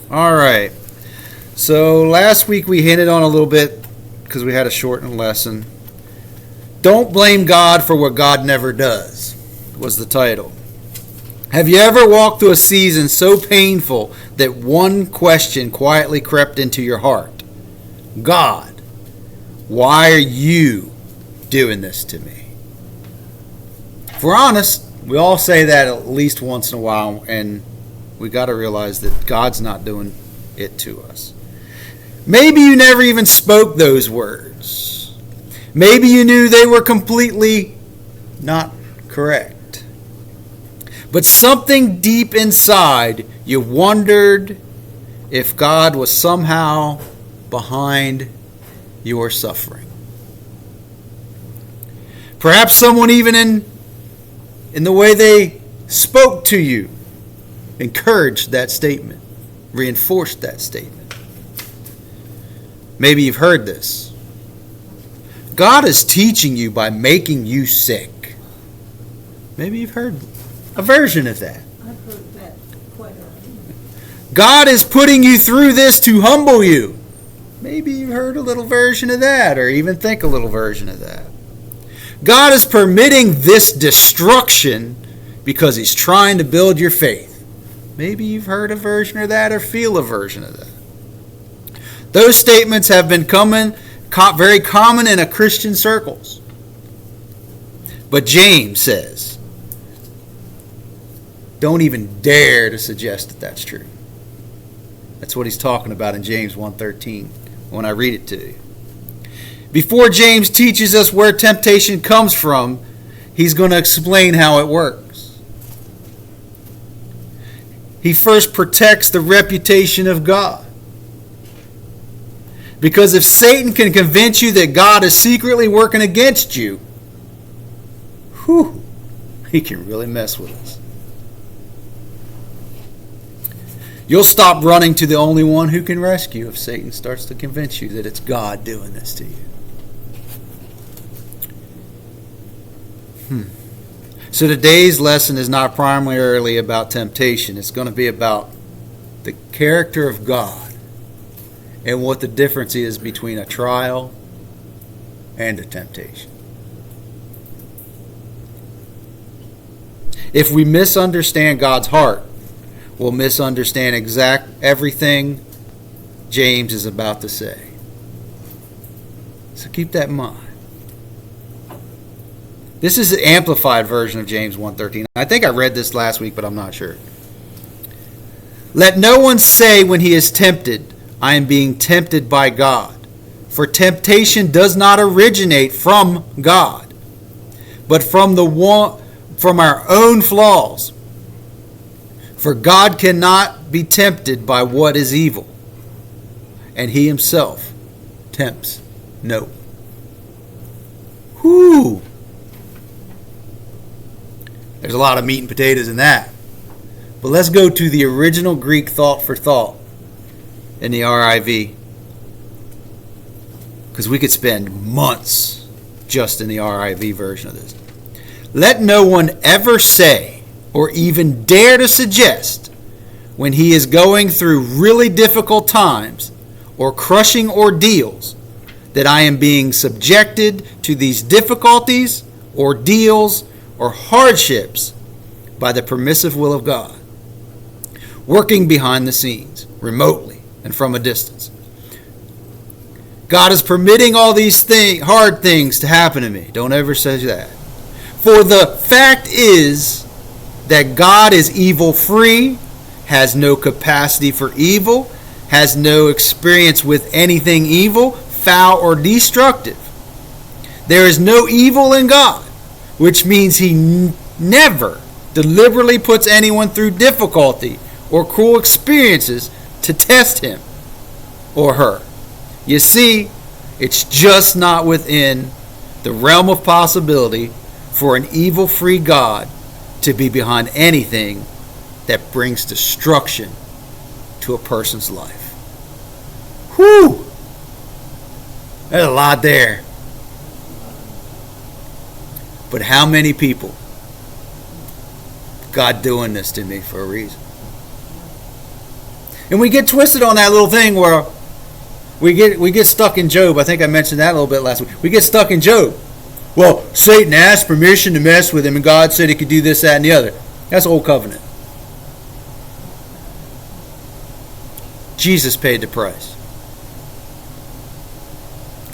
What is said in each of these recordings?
All right. So last week we hinted on a little bit because we had a shortened lesson. Don't blame God for what God never does was the title. Have you ever walked through a season so painful that one question quietly crept into your heart? God, why are you doing this to me? If we're honest, we all say that at least once in a while, and we got to realize that God's not doing it to us. Maybe you never even spoke those words. Maybe you knew they were completely not correct. But something deep inside, you wondered if God was somehow behind your suffering. Perhaps someone even in the way they spoke to you encouraged that statement, reinforced that statement. Maybe you've heard this. God is teaching you by making you sick. Maybe you've heard a version of that. I've heard that quite often. God is putting you through this to humble you. Maybe you've heard a little version of that, or even think a little version of that. God is permitting this destruction because He's trying to build your faith. Maybe you've heard a version of that or feel a version of that. Those statements have been very common in Christian circles. But James says, don't even dare to suggest that that's true. That's what he's talking about in James 1:13 when I read it to you. Before James teaches us where temptation comes from, he's going to explain how it works. He first protects the reputation of God. Because if Satan can convince you that God is secretly working against you, he can really mess with us. You'll stop running to the only one who can rescue if Satan starts to convince you that it's God doing this to you. So today's lesson is not primarily about temptation. It's going to be about the character of God and what the difference is between a trial and a temptation. If we misunderstand God's heart, we'll misunderstand everything James is about to say. So keep that in mind. This is an amplified version of James 1:13. I think I read this last week, but I'm not sure. Let no one say when he is tempted, I am being tempted by God. For temptation does not originate from God, but from our own flaws. For God cannot be tempted by what is evil, and He Himself tempts no. There's a lot of meat and potatoes in that. But let's go to the original Greek thought for thought in the RIV. Because we could spend months just in the RIV version of this. Let no one ever say or even dare to suggest when he is going through really difficult times or crushing ordeals that I am being subjected to these difficulties, ordeals, or hardships by the permissive will of God, working behind the scenes, remotely and from a distance. God is permitting all these hard things to happen to me. Don't ever say that. For the fact is that God is evil-free, has no capacity for evil, has no experience with anything evil, foul, or destructive. There is no evil in God, which means He never deliberately puts anyone through difficulty or cruel experiences to test him or her. You see, it's just not within the realm of possibility for an evil-free God to be behind anything that brings destruction to a person's life. Whew! There's a lot there. But how many people? God doing this to me for a reason. And we get twisted on that little thing where we get stuck in Job. I think I mentioned that a little bit last week. We get stuck in Job. Well, Satan asked permission to mess with him, and God said he could do this, that, and the other. That's old covenant. Jesus paid the price.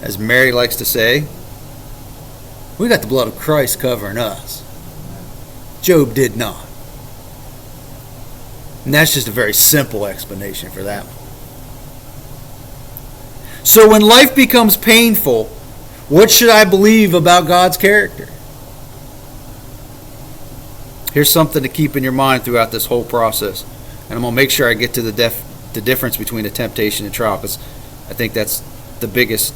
As Mary likes to say, we got the blood of Christ covering us. Job did not. And that's just a very simple explanation for that one. So when life becomes painful, what should I believe about God's character? Here's something to keep in your mind throughout this whole process. And I'm going to make sure I get to the difference between a temptation and trial, because I think that's the biggest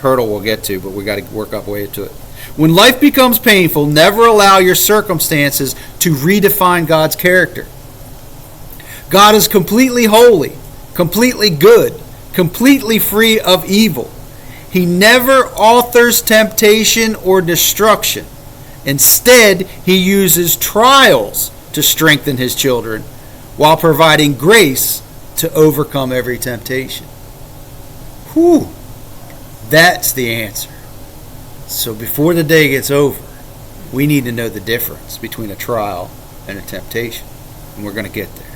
hurdle we'll get to, but we got to work our way to it. When life becomes painful, never allow your circumstances to redefine God's character. God is completely holy, completely good, completely free of evil. He never authors temptation or destruction. Instead, he uses trials to strengthen his children while providing grace to overcome every temptation. Whew. That's the answer. So before the day gets over, we need to know the difference between a trial and a temptation. And we're going to get there.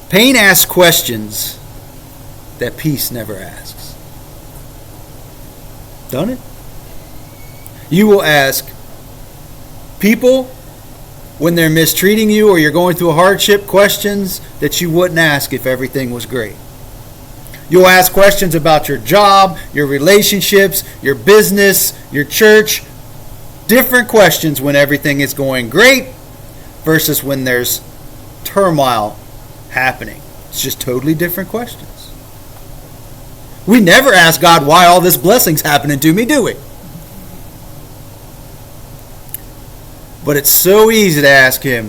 Pain asks questions that peace never asks. Done it? You will ask people when they're mistreating you or you're going through a hardship questions that you wouldn't ask if everything was great. You'll ask questions about your job, your relationships, your business, your church. Different questions when everything is going great versus when there's turmoil happening. It's just totally different questions. We never ask God why all this blessing's happening to me, do we? But it's so easy to ask him,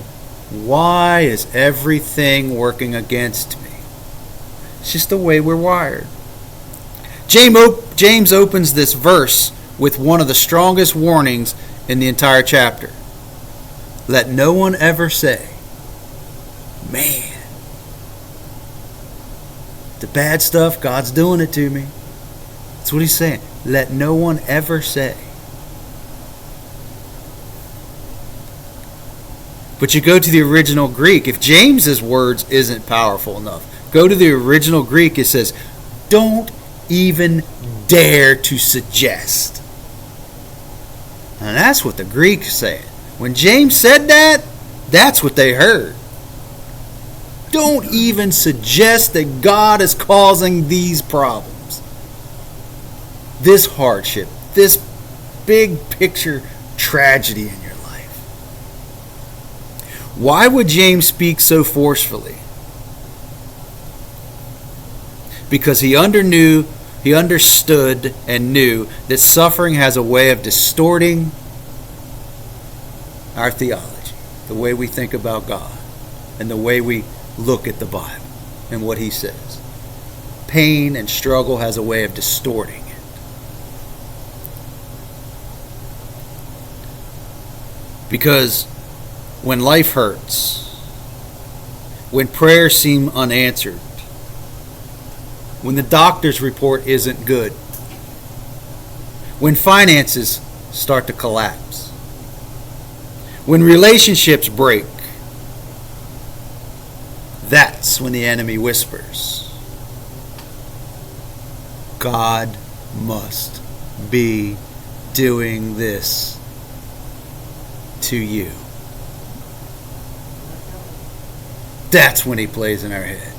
why is everything working against me? It's just the way we're wired. James opens this verse with one of the strongest warnings in the entire chapter. Let no one ever say, man, the bad stuff, God's doing it to me. That's what he's saying. Let no one ever say. But you go to the original Greek. If James's words isn't powerful enough, go to the original Greek. It says, don't even dare to suggest. And that's what the Greek said. When James said that, that's what they heard. Don't even suggest that God is causing these problems, this hardship, this big picture tragedy in your life. Why would James speak so forcefully? Because he understood and knew that suffering has a way of distorting our theology, the way we think about God, and the way we look at the Bible and what he says. Pain and struggle has a way of distorting it. Because when life hurts, when prayers seem unanswered, when the doctor's report isn't good, when finances start to collapse, when relationships break, that's when the enemy whispers, God must be doing this to you. That's when he plays in our head.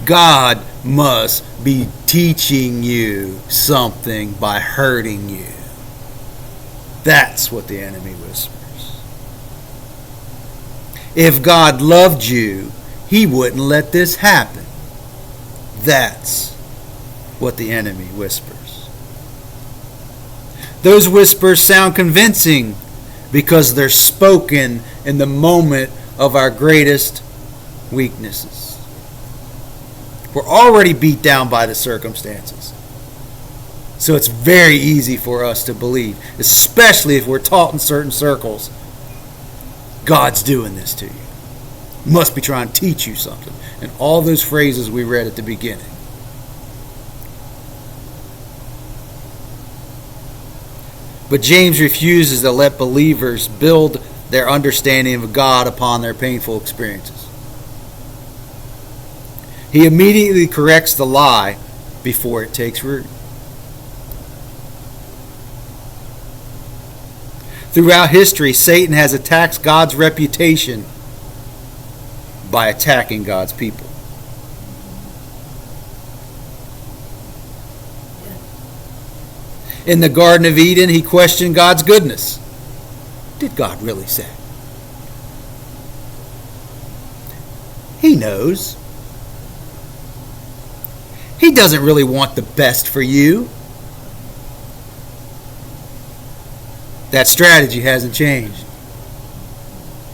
God must be teaching you something by hurting you. That's what the enemy whispers. If God loved you, he wouldn't let this happen. That's what the enemy whispers. Those whispers sound convincing because they're spoken in the moment of our greatest weaknesses. We're already beat down by the circumstances. So it's very easy for us to believe, especially if we're taught in certain circles, God's doing this to you. Must be trying to teach you something. And all those phrases we read at the beginning. But James refuses to let believers build their understanding of God upon their painful experiences. He immediately corrects the lie before it takes root. Throughout history, Satan has attacked God's reputation by attacking God's people. In the Garden of Eden, he questioned God's goodness. Did God really say? He knows. He doesn't really want the best for you. That strategy hasn't changed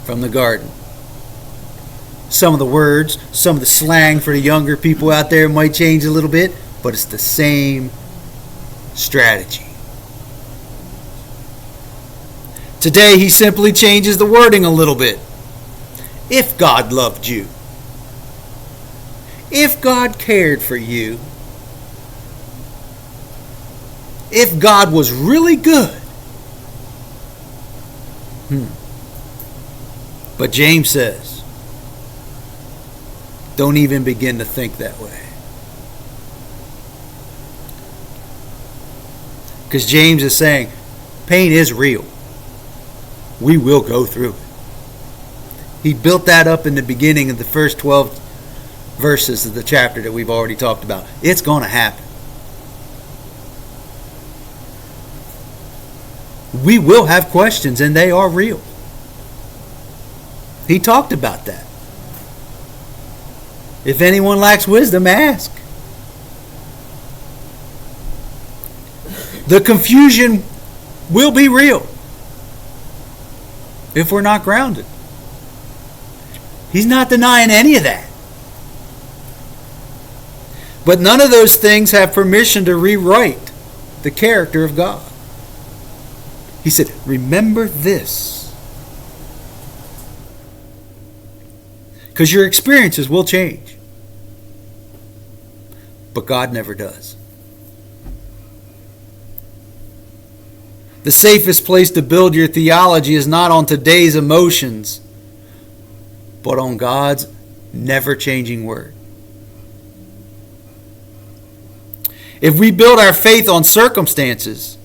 from the garden. Some of the words, some of the slang for the younger people out there might change a little bit, but it's the same strategy. Today, he simply changes the wording a little bit. If God loved you, if God cared for you, if God was really good. But James says, don't even begin to think that way. Because James is saying, pain is real. We will go through it. He built that up in the beginning of the first 12 verses of the chapter that we've already talked about. It's going to happen. We will have questions, and they are real. He talked about that. If anyone lacks wisdom, ask. The confusion will be real if we're not grounded. He's not denying any of that. But none of those things have permission to rewrite the character of God. He said, remember this. Because your experiences will change. But God never does. The safest place to build your theology is not on today's emotions, but on God's never-changing word. If we build our faith on circumstances,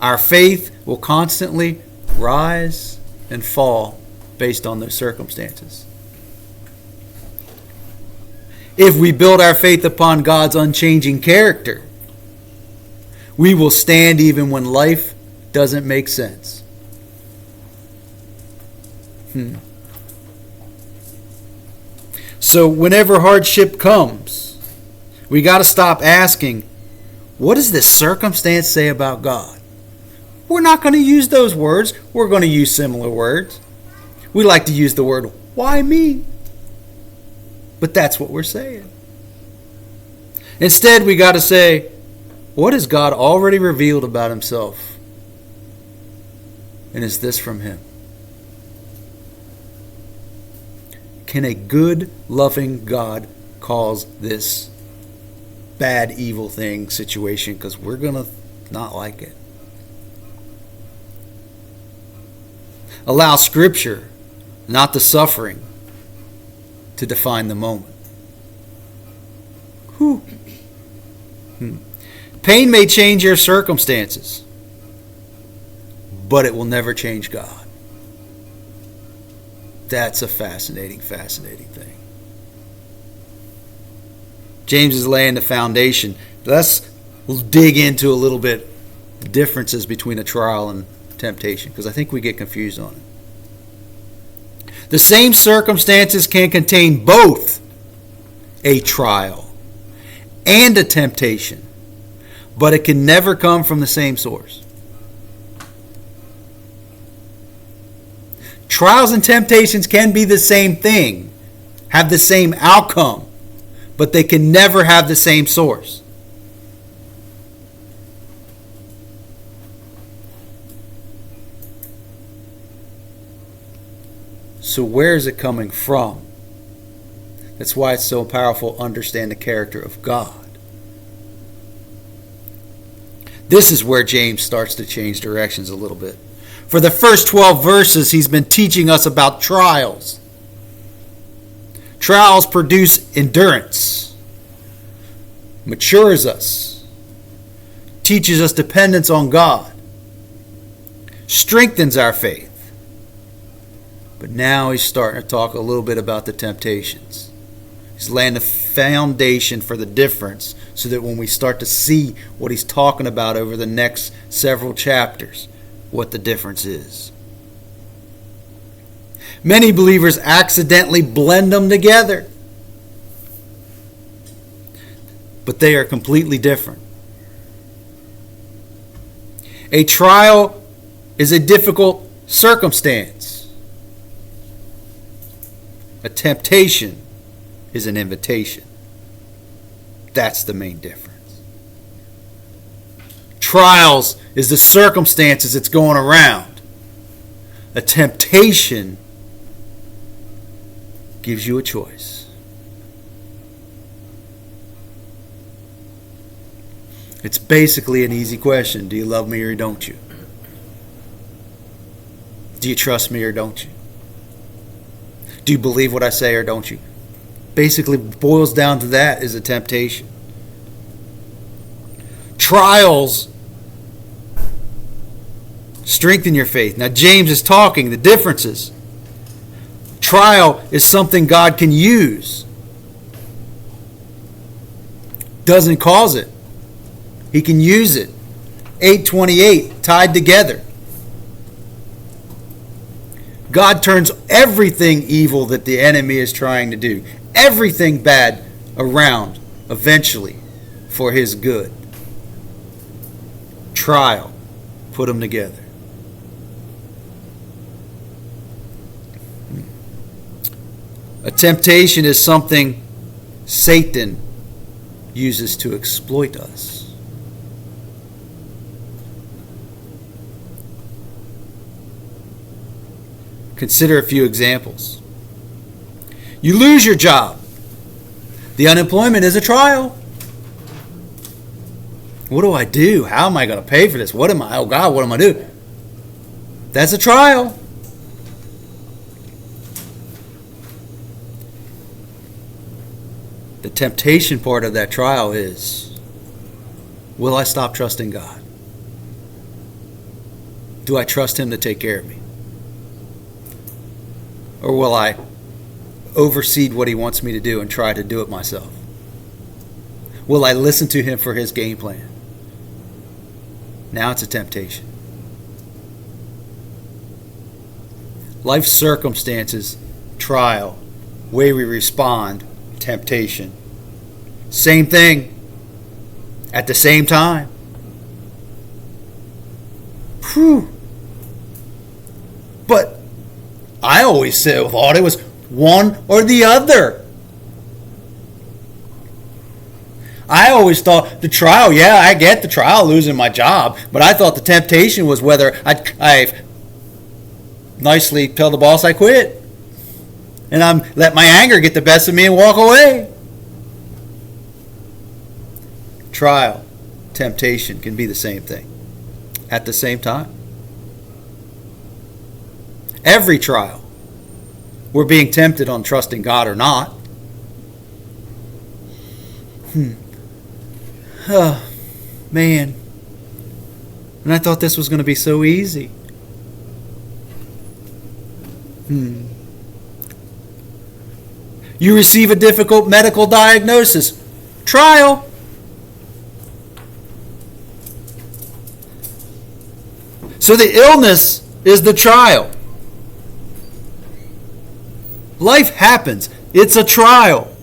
our faith will constantly rise and fall based on those circumstances. If we build our faith upon God's unchanging character, we will stand even when life doesn't make sense. So whenever hardship comes, we got to stop asking, what does this circumstance say about God? We're not going to use those words. We're going to use similar words. We like to use the word, why me? But that's what we're saying. Instead, we got to say, what has God already revealed about himself? And is this from him? Can a good, loving God cause this bad, evil thing, situation? Because we're going to not like it. Allow Scripture, not the suffering, to define the moment. Pain may change your circumstances, but it will never change God. That's a fascinating, fascinating thing. James is laying the foundation. Let's dig into a little bit the differences between a trial and temptation, because I think we get confused on it. The same circumstances can contain both a trial and a temptation, but it can never come from the same source. Trials and temptations can be the same thing, have the same outcome, but they can never have the same source. So where is it coming from? That's why it's so powerful to understand the character of God. This is where James starts to change directions a little bit. For the first 12 verses, he's been teaching us about trials. Trials produce endurance, matures us, teaches us dependence on God, strengthens our faith. But now he's starting to talk a little bit about the temptations. He's laying the foundation for the difference so that when we start to see what he's talking about over the next several chapters, what the difference is. Many believers accidentally blend them together, but they are completely different. A trial is a difficult circumstance. A temptation is an invitation. That's the main difference. Trials is the circumstances that's going around. A temptation gives you a choice. It's basically an easy question. Do you love me or don't you? Do you trust me or don't you? Do you believe what I say or don't you? Basically boils down to that is a temptation. Trials strengthen your faith. Now James is talking the differences. Trial is something God can use. Doesn't cause it. He can use it. 8:28 tied together. God turns everything evil that the enemy is trying to do, everything bad around, eventually, for his good. Trial. Put them together. A temptation is something Satan uses to exploit us. Consider a few examples. You lose your job. The unemployment is a trial. What do I do? How am I going to pay for this? Oh God, what am I doing? That's a trial. The temptation part of that trial is, will I stop trusting God? Do I trust Him to take care of me? Or will I oversee what He wants me to do and try to do it myself? Will I listen to Him for His game plan? Now it's a temptation. Life circumstances, trial, way we respond, temptation. Same thing at the same time. Whew. But I always thought it was one or the other. I always thought the trial, yeah, I get the trial, losing my job, but I thought the temptation was whether I nicely tell the boss I quit and I'm let my anger get the best of me and walk away. Trial, temptation can be the same thing at the same time. Every trial, we're being tempted on trusting God or not. Oh, man. And I thought this was going to be so easy. You receive a difficult medical diagnosis. Trial. So the illness is the trial. Life happens. It's a trial.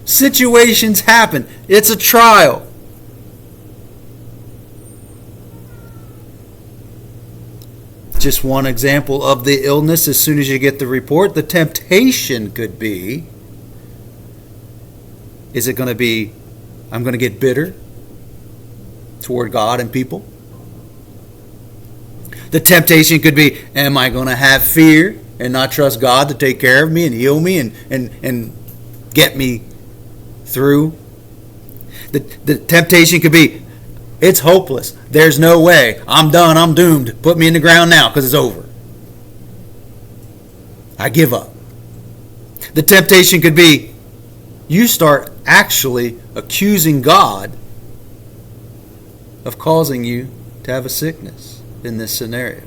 Situations happen. It's a trial. Just one example of the illness. As soon as you get the report, the temptation could be, is it going to be, I'm going to get bitter toward God and people? The temptation could be, am I going to have fear? and not trust God to take care of me and heal me and get me through. The temptation could be, it's hopeless. There's no way. I'm done. I'm doomed. Put me in the ground now because it's over. I give up. The temptation could be, you start actually accusing God of causing you to have a sickness in this scenario.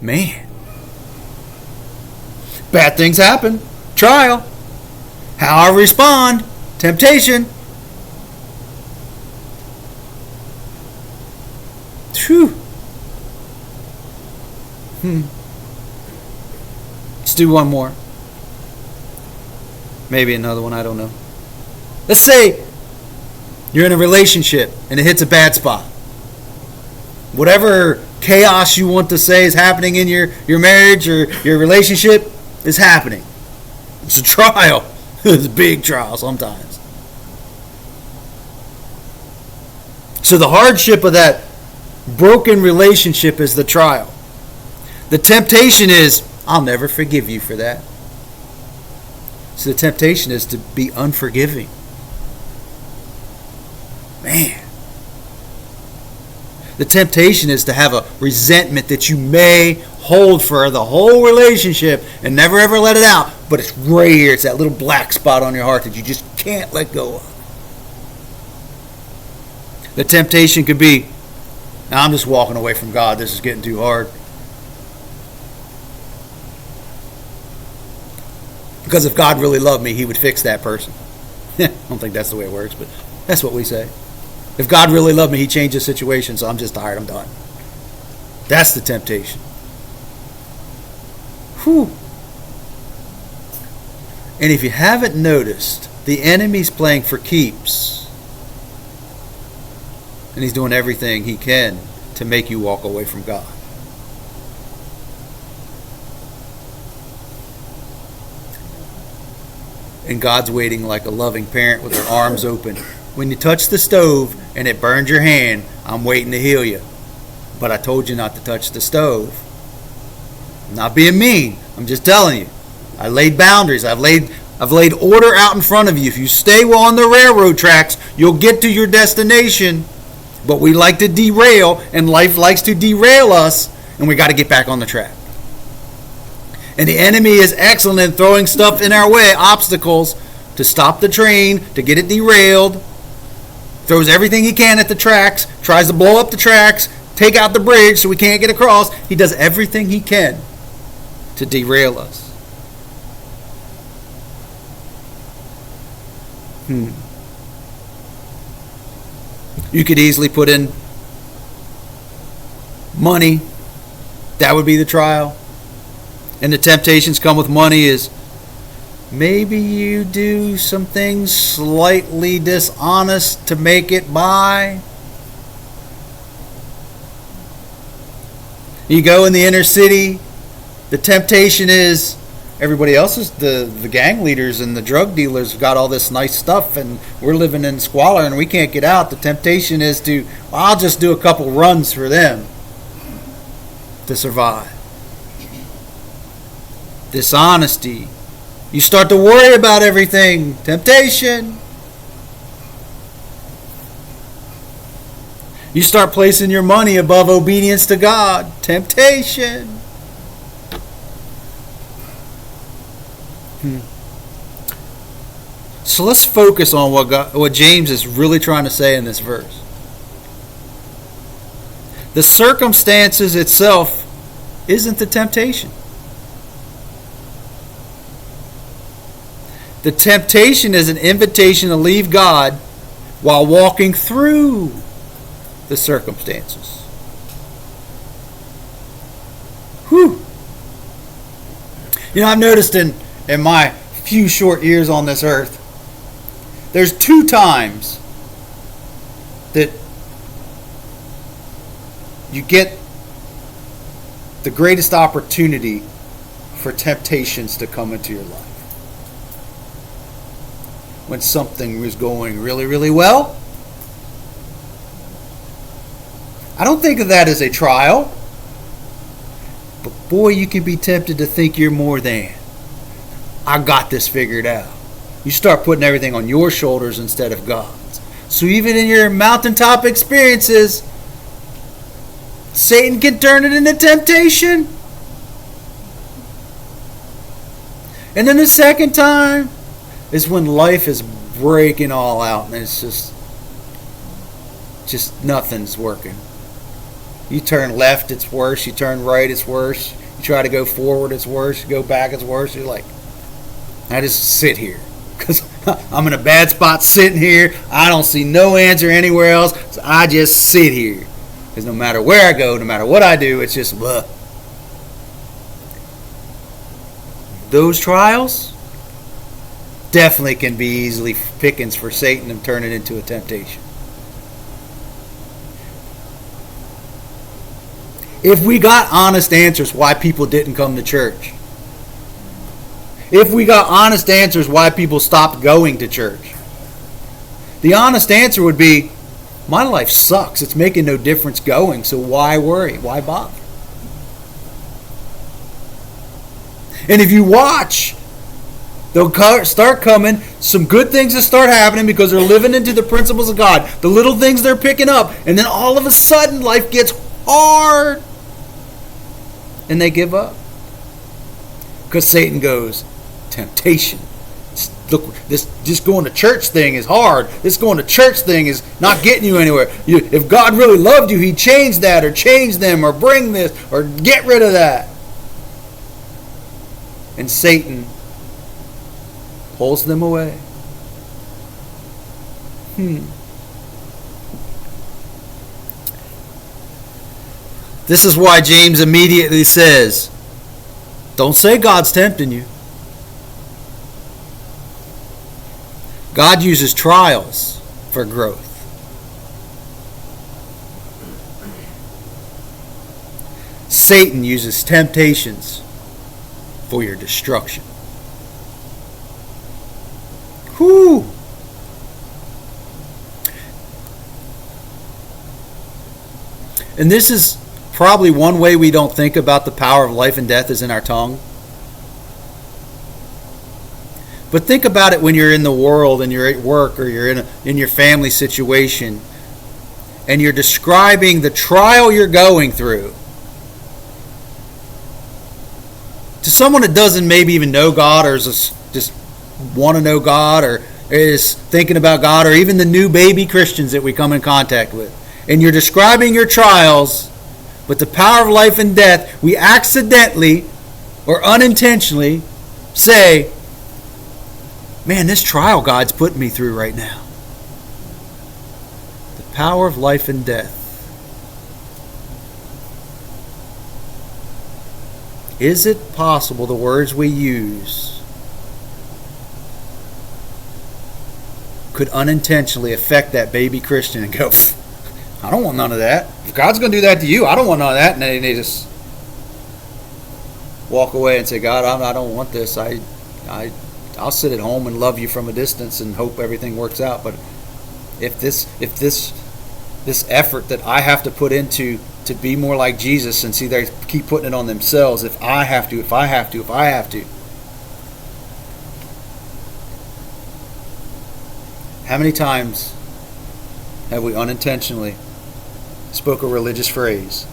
Man. Bad things happen. Trial. How I respond. Temptation. Phew. Let's do one more. Maybe another one, I don't know. Let's say you're in a relationship and it hits a bad spot. Whatever chaos you want to say is happening in your marriage or your relationship is happening. It's a trial. It's a big trial sometimes. So the hardship of that broken relationship is the trial. The temptation is, I'll never forgive you for that. So the temptation is to be unforgiving. Man. The temptation is to have a resentment that you may hold for the whole relationship and never ever let it out. But it's right here. It's that little black spot on your heart that you just can't let go of. The temptation could be, I'm just walking away from God. This is getting too hard. Because if God really loved me, he would fix that person. I don't think that's the way it works, but that's what we say. If God really loved me, he'd change the situation, so I'm just tired, I'm done. That's the temptation. Whew. And if you haven't noticed, the enemy's playing for keeps. And he's doing everything he can to make you walk away from God. And God's waiting like a loving parent with her arms open. When you touch the stove and it burns your hand, I'm waiting to heal you. But I told you not to touch the stove. I'm not being mean. I'm just telling you. I laid boundaries. I've laid order out in front of you. If you stay on the railroad tracks, you'll get to your destination. But we like to derail, and life likes to derail us, and we got to get back on the track. And the enemy is excellent in throwing stuff in our way, obstacles, to stop the train, to get it derailed. Throws everything he can at the tracks, tries to blow up the tracks, take out the bridge so we can't get across. He does everything he can to derail us. You could easily put in money. That would be the trial. And the temptations come with money is maybe you do some things slightly dishonest to make it by. You go in the inner city, the temptation is everybody else is the gang leaders and the drug dealers got all this nice stuff and we're living in squalor and we can't get out. The temptation is to, I'll just do a couple runs for them to survive. Dishonesty. You start to worry about everything. Temptation. You start placing your money above obedience to God. Temptation. So let's focus on what James is really trying to say in this verse. The circumstances itself isn't the temptation. The temptation is an invitation to leave God while walking through the circumstances. Whew. You know, I've noticed in my few short years on this earth, there's 2 times that you get the greatest opportunity for temptations to come into your life. When something was going really, really well. I don't think of that as a trial. But boy, you can be tempted to think you're more than. I got this figured out. You start putting everything on your shoulders instead of God's. So even in your mountaintop experiences, Satan can turn it into temptation. And then the second time is when life is breaking all out and it's just nothing's working. You turn left, it's worse. You turn right, it's worse. You try to go forward, it's worse. You go back, it's worse. You're like, I just sit here because I'm in a bad spot sitting here. I don't see no answer anywhere else. So I just sit here because no matter where I go, no matter what I do, it's just blah. Those trials definitely can be easily pickings for Satan and turn it into a temptation. If we got honest answers why people didn't come to church, if we got honest answers why people stopped going to church, the honest answer would be, my life sucks. It's making no difference going, so why worry? Why bother? And if you watch, they'll start coming, some good things that start happening because they're living into the principles of God. The little things they're picking up, and then all of a sudden life gets hard. And they give up. Because Satan goes, temptation. Look, this just going to church thing is hard. This going to church thing is not getting you anywhere. If God really loved you, he'd change that or change them or bring this or get rid of that. And Satan pulls them away. This is why James immediately says, don't say God's tempting you. God uses trials for growth. Satan uses temptations for your destruction. Whew. And this is probably one way we don't think about the power of life and death is in our tongue. But think about it when you're in the world and you're at work or you're in your family situation and you're describing the trial you're going through to someone that doesn't maybe even know God or is just want to know God or is thinking about God, or even the new baby Christians that we come in contact with. And you're describing your trials, but the power of life and death, we accidentally or unintentionally say, man, this trial God's putting me through right now. The power of life and death. Is it possible the words we use could unintentionally affect that baby Christian and go, I don't want none of that. If God's going to do that to you, I don't want none of that. And they just walk away and say, God, I don't want this. I'll sit at home and love you from a distance and hope everything works out. But if this effort that I have to put into to be more like Jesus, and see they keep putting it on themselves, if I have to. How many times have we unintentionally spoke a religious phrase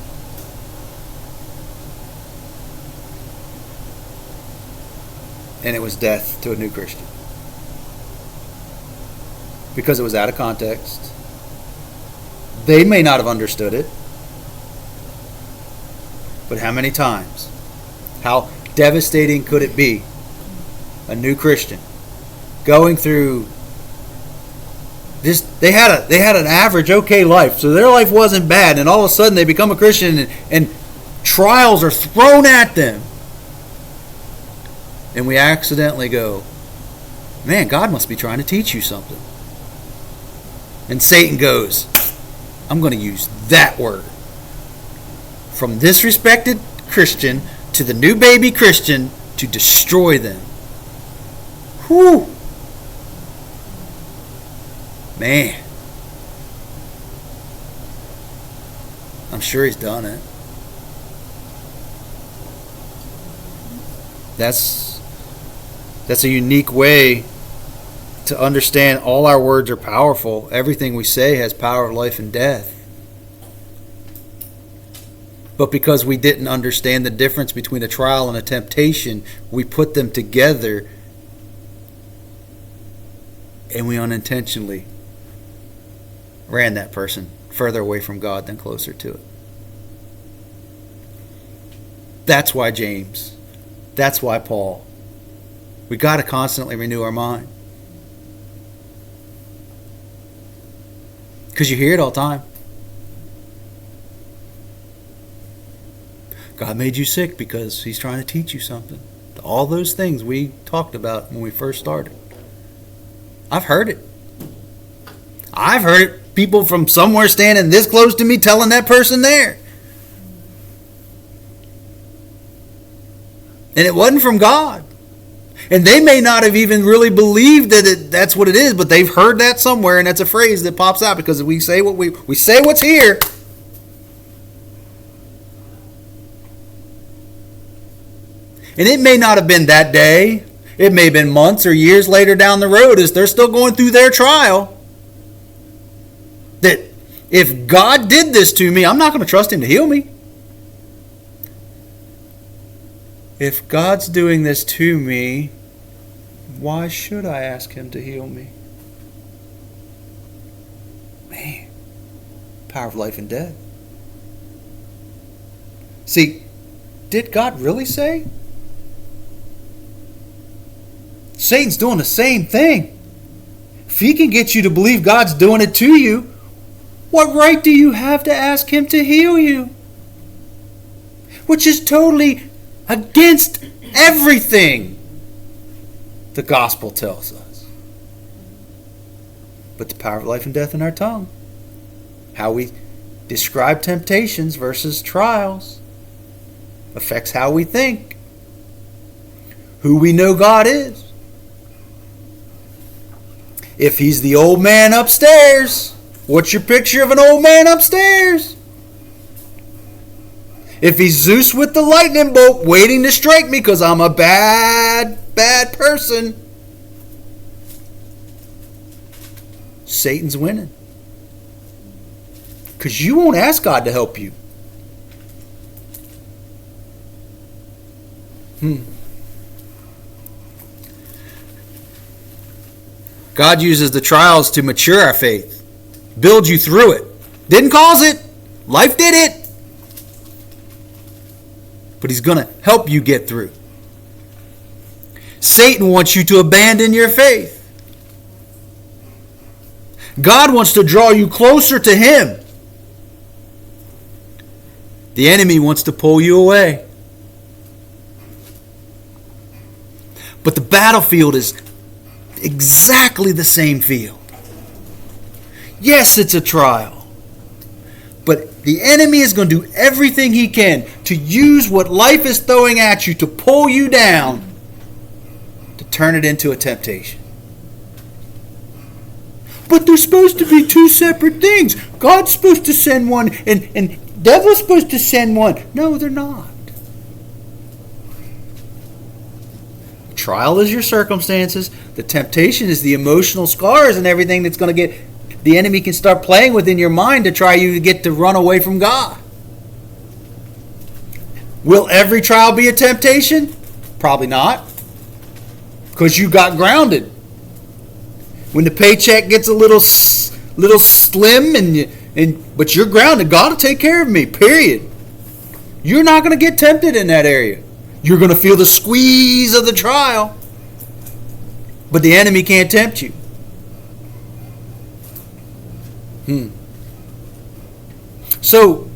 and it was death to a new Christian? Because it was out of context. They may not have understood it. But how many times? How devastating could it be? A new Christian going through this. They had an average okay life, so their life wasn't bad, and all of a sudden they become a Christian and trials are thrown at them. And we accidentally go, man, God must be trying to teach you something. And Satan goes, I'm going to use that word. From this respected Christian to the new baby Christian to destroy them. Whew. Man. I'm sure he's done it. That's a unique way to understand all our words are powerful. Everything we say has power of life and death. But because we didn't understand the difference between a trial and a temptation, we put them together and we unintentionally ran that person further away from God than closer to it. That's why James. That's why Paul. We got to constantly renew our mind. Because you hear it all the time. God made you sick because he's trying to teach you something. All those things we talked about when we first started. I've heard it. I've heard it. People from somewhere standing this close to me telling that person there. And it wasn't from God. And they may not have even really believed that that's what it is, but they've heard that somewhere, and that's a phrase that pops out because we say what we say what's here. And it may not have been that day. It may have been months or years later down the road as they're still going through their trial. That if God did this to me, I'm not going to trust him to heal me. If God's doing this to me, why should I ask him to heal me? Man, power of life and death. See, did God really say? Satan's doing the same thing. If he can get you to believe God's doing it to you, what right do you have to ask him to heal you? Which is totally against everything the gospel tells us. But the power of life and death in our tongue. How we describe temptations versus trials affects how we think. Who we know God is. If he's the old man upstairs, what's your picture of an old man upstairs? If he's Zeus with the lightning bolt waiting to strike me because I'm a bad person, Satan's winning. Because you won't ask God to help you. God uses the trials to mature our faith, build you through it. Didn't cause it. Life did it. But he's going to help you get through. Satan wants you to abandon your faith. God wants to draw you closer to him. The enemy wants to pull you away. But the battlefield is exactly the same field. Yes, it's a trial. But the enemy is going to do everything he can to use what life is throwing at you to pull you down, to turn it into a temptation. But they're supposed to be two separate things. God's supposed to send one and devil's supposed to send one. No, they're not. The trial is your circumstances. The temptation is the emotional scars and everything that's going to get the enemy can start playing within your mind to try you to get to run away from God. Will every trial be a temptation? Probably not. Because you got grounded. When the paycheck gets a little slim but you're grounded, God will take care of me, period. You're not going to get tempted in that area. You're going to feel the squeeze of the trial. But the enemy can't tempt you. So,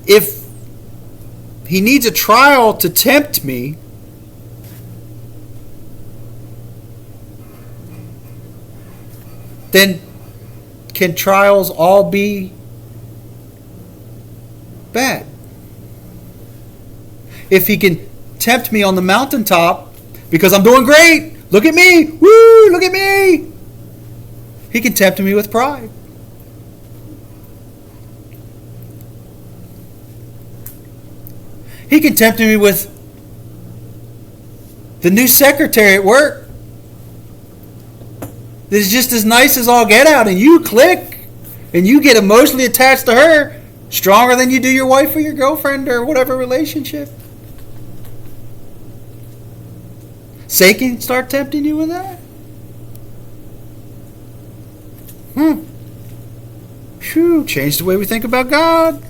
if he needs a trial to tempt me, then can trials all be bad? If he can tempt me on the mountaintop because I'm doing great, look at me, woo, look at me, he can tempt me with pride. He can tempt me with the new secretary at work that is just as nice as all get out, and you click, and you get emotionally attached to her stronger than you do your wife or your girlfriend or whatever relationship. Satan can start tempting you with that. Phew, change the way we think about God.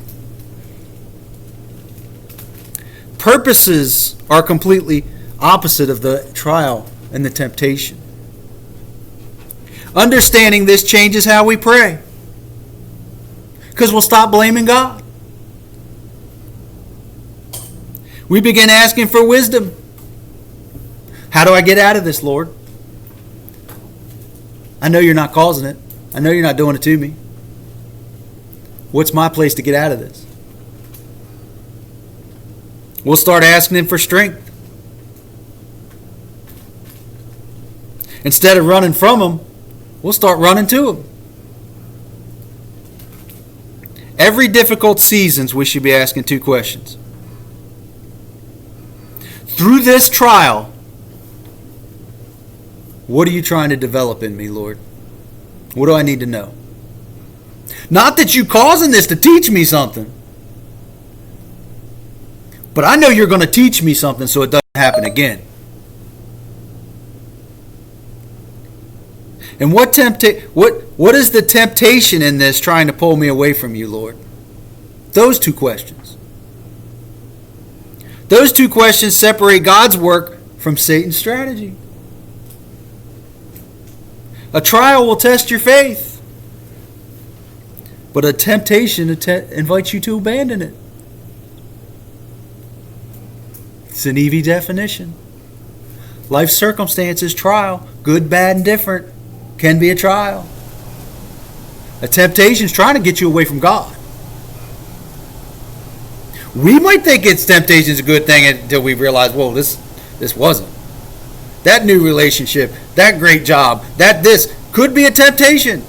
Purposes are completely opposite of the trial and the temptation. Understanding this changes how we pray, because we'll stop blaming God. We begin asking for wisdom. How do I get out of this, Lord? I know you're not causing it. I know you're not doing it to me. What's my place to get out of this? We'll start asking Him for strength. Instead of running from Him, we'll start running to Him. Every difficult seasons, we should be asking two questions. Through this trial, what are you trying to develop in me, Lord? What do I need to know? Not that you causing this to teach me something, but I know you're going to teach me something so it doesn't happen again. And what is the temptation in this trying to pull me away from you, Lord? Those two questions. Those two questions separate God's work from Satan's strategy. A trial will test your faith, but a temptation invites you to abandon it. It's an EV definition. Life circumstances, trial, good, bad, and different, can be a trial. A temptation is trying to get you away from God. We might think temptation is a good thing until we realize, whoa, this wasn't. That new relationship, that great job, this could be a temptation.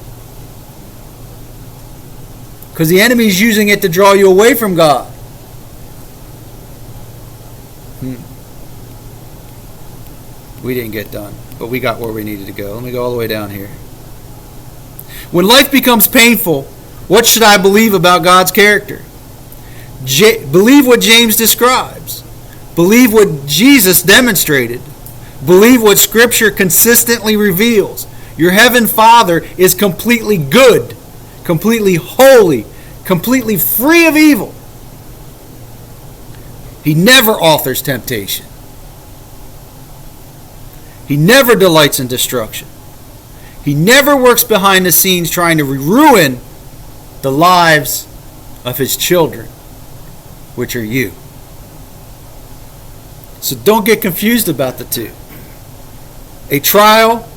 Because the enemy is using it to draw you away from God. We didn't get done, but we got where we needed to go. Let me go all the way down here. When life becomes painful, what should I believe about God's character? Believe what James describes. Believe what Jesus demonstrated. Believe what Scripture consistently reveals. Your Heavenly Father is completely good, completely holy, completely free of evil. He never authors temptation. He never delights in destruction. He never works behind the scenes trying to ruin the lives of His children, which are you. So don't get confused about the two. A trial,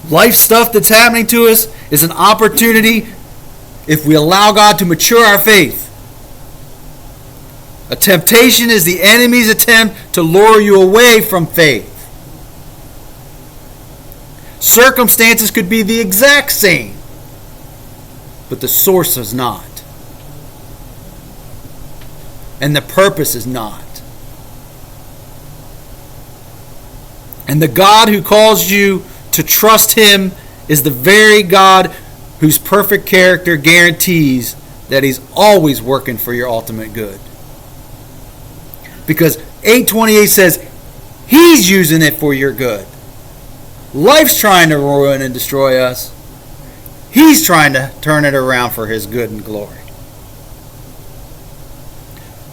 life stuff that's happening to us is an opportunity if we allow God to mature our faith. A temptation is the enemy's attempt to lure you away from faith. Circumstances could be the exact same, but the source is not. And the purpose is not. And the God who calls you to trust Him is the very God whose perfect character guarantees that He's always working for your ultimate good. Because 8:28 says He's using it for your good. Life's trying to ruin and destroy us. He's trying to turn it around for His good and glory.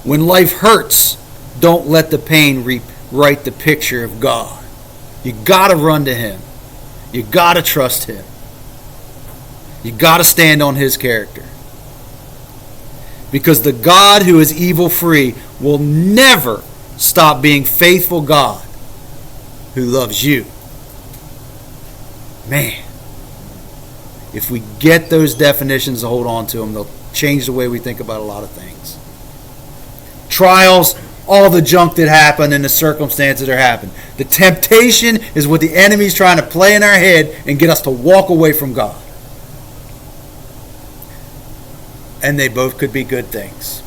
When life hurts, don't let the pain rewrite the picture of God. You got to run to Him. You got to trust Him. You got to stand on His character. Because the God who is evil free will never stop being faithful God who loves you. Man, if we get those definitions and hold on to them, they'll change the way we think about a lot of things. Trials, all the junk that happened and the circumstances that happen. The temptation is what the enemy's trying to play in our head and get us to walk away from God. And they both could be good things.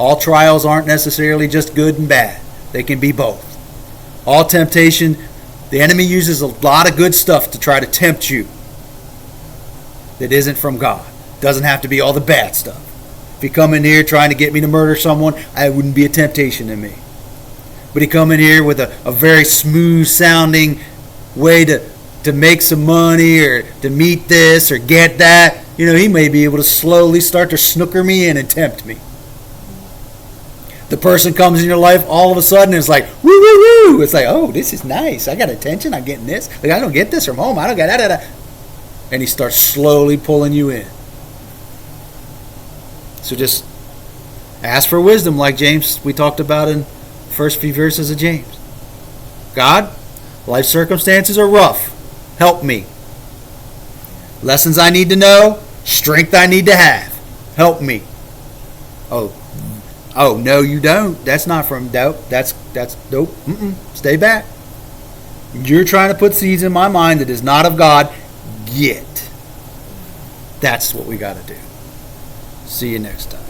All trials aren't necessarily just good and bad. They can be both. All temptation, the enemy uses a lot of good stuff to try to tempt you that isn't from God. Doesn't have to be all the bad stuff. If he come in here trying to get me to murder someone, it wouldn't be a temptation to me. But he come in here with a very smooth sounding way to make some money or to meet this or get that. He may be able to slowly start to snooker me in and tempt me. The person comes in your life all of a sudden and it's like, woo, woo, woo. It's like, oh, this is nice. I got attention. I'm getting this. Like, I don't get this from home. I don't get that. And he starts slowly pulling you in. So just ask for wisdom like James, we talked about in the first few verses of James. God, life circumstances are rough. Help me. Lessons I need to know. Strength I need to have. Help me. Oh, no, you don't. That's not from dope. That's dope. Stay back. You're trying to put seeds in my mind that is not of God. Get. That's what we got to do. See you next time.